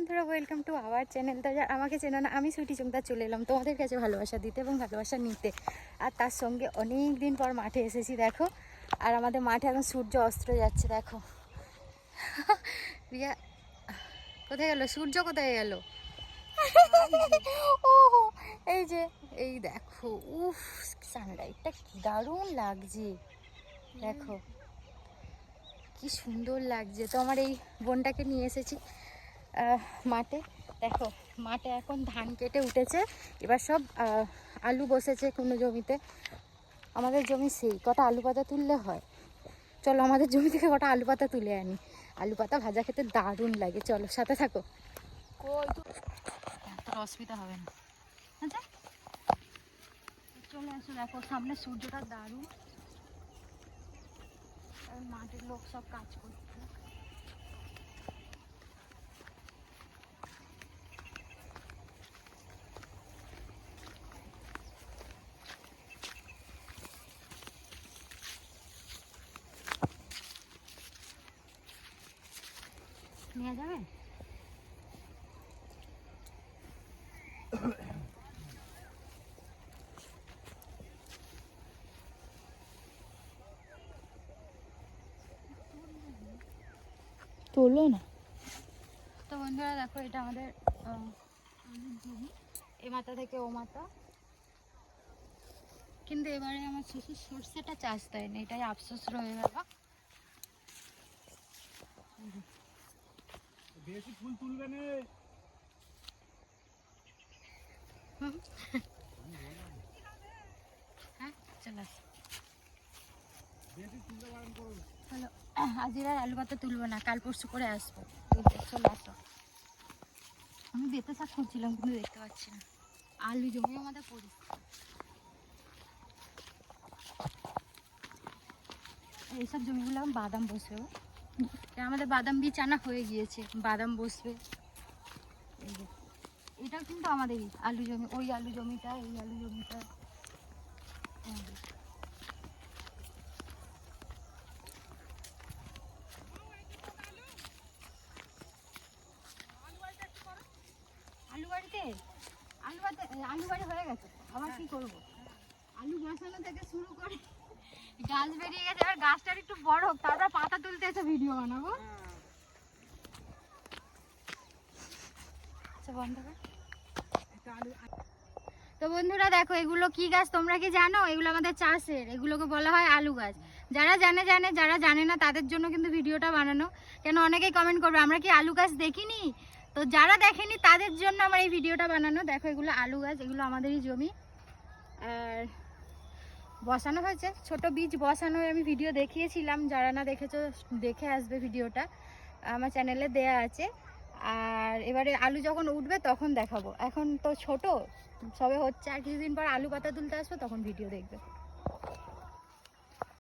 বন্ধুরা, welcome to our channel. তো আমাকে চেনো না, আমি সুইটি চুমদার চলে এলাম তোমাদের কাছে ভালোবাসা দিতে এবং ভালোবাসা নিতে। আর তার সঙ্গে অনেক দিন পর মাঠে এসেছি দেখো। আর আমাদের মাঠে এখন সূর্য অস্ত যাচ্ছে দেখো। রিয়া কোথায় গেল? সূর্য কোথায় গেল? ও এই যে, এই দেখো, উফ সানলাইটটা কি দারুণ লাগছে দেখো, কি সুন্দর লাগছে। তো আমার এই বোনটাকে নিয়ে এসেছি মাঠে। দেখো মাঠে এখন ধান কেটে উঠেছে, এবার সব আলু বসেছে কোনো জমিতে। আমাদের জমি সেই কটা আলু পাতা তুললে হয়। চলো আমাদের জমি থেকে কটা আলু পাতা তুলে আনি। আলু পাতা ভাজা খেতে দারুণ লাগে, চলো সাথে থাকো। তোর অসুবিধা হবে না, আচ্ছা চলে আসো। দেখো সামনে সূর্যটা দারুণ, মাঠের লোক সব কাজ করছে। নিয়ে যাবে? তোলো না। তো বন্ধুরা দেখো, এটা আমাদের জমি, এ মাথা থেকে ও মাথা। কিন্তু এবারে আমার শ্বশুর সর্ষেটা চাষ দেয়নি, এটাই আফসোস রয়ে গেল। বেশি ফুল তুলবে না। হ্যাঁ চলে আসো। বেশি তুলতে বারণ করুন। হ্যালো, আজ আর আলু পাতা তুলবো না, কাল পরশু করে আসবো। চলে আসো। আমি বেতে শাক করছিলাম কিন্তু দেখতে পাচ্ছি না। আলু জমি আমাদের পড়ি। এইসব জমিগুলো বাদাম বসবে। আমাদের বাদাম বীজ আনা হয়ে গিয়েছে, বাদাম বসবে। এই যে এটাও কিন্তু আমাদেরই আলু জমি, ওই আলু জমিটা, এই আলু জমিটা। আলু বাড়িতে আলু বাড়ি হয়ে গেছে, আবার কি করব? আলু বসানো থেকে শুরু করে গাছ বেরিয়ে গেছে, এবার গাছটার একটু বড় হোক, তারপর পাতা তুলতে এসে ভিডিও বানাবো। আচ্ছা বন্ধ কর। তো বন্ধুরা দেখো, এগুলো কি গাছ তোমরা কি জানো? এগুলো আমাদের চাষের, এগুলোকে বলা হয় আলু গাছ। যারা জানে জানে, যারা জানে না তাদের জন্য কিন্তু ভিডিওটা বানানো। কেন অনেকেই কমেন্ট করবে আমরা কি আলু গাছ দেখিনি। তো যারা দেখেনি তাদের জন্য আমার এই ভিডিওটা বানানো। দেখো এগুলো আলু গাছ, এগুলো আমাদেরই জমি। আর বসানো হয়েছে, ছোট বীজ বসানো, আমি ভিডিও দেখিয়েছিলাম। যারা না দেখেছো দেখে আসবে, ভিডিওটা আমার চ্যানেলে দেয়া আছে। আর এবারে আলু যখন উঠবে তখন দেখাবো, এখন তো ছোট সবে হচ্ছে, আর কিছুদিন পর আলু পাতা তুলতে আসবো, তখন ভিডিও দেখবে।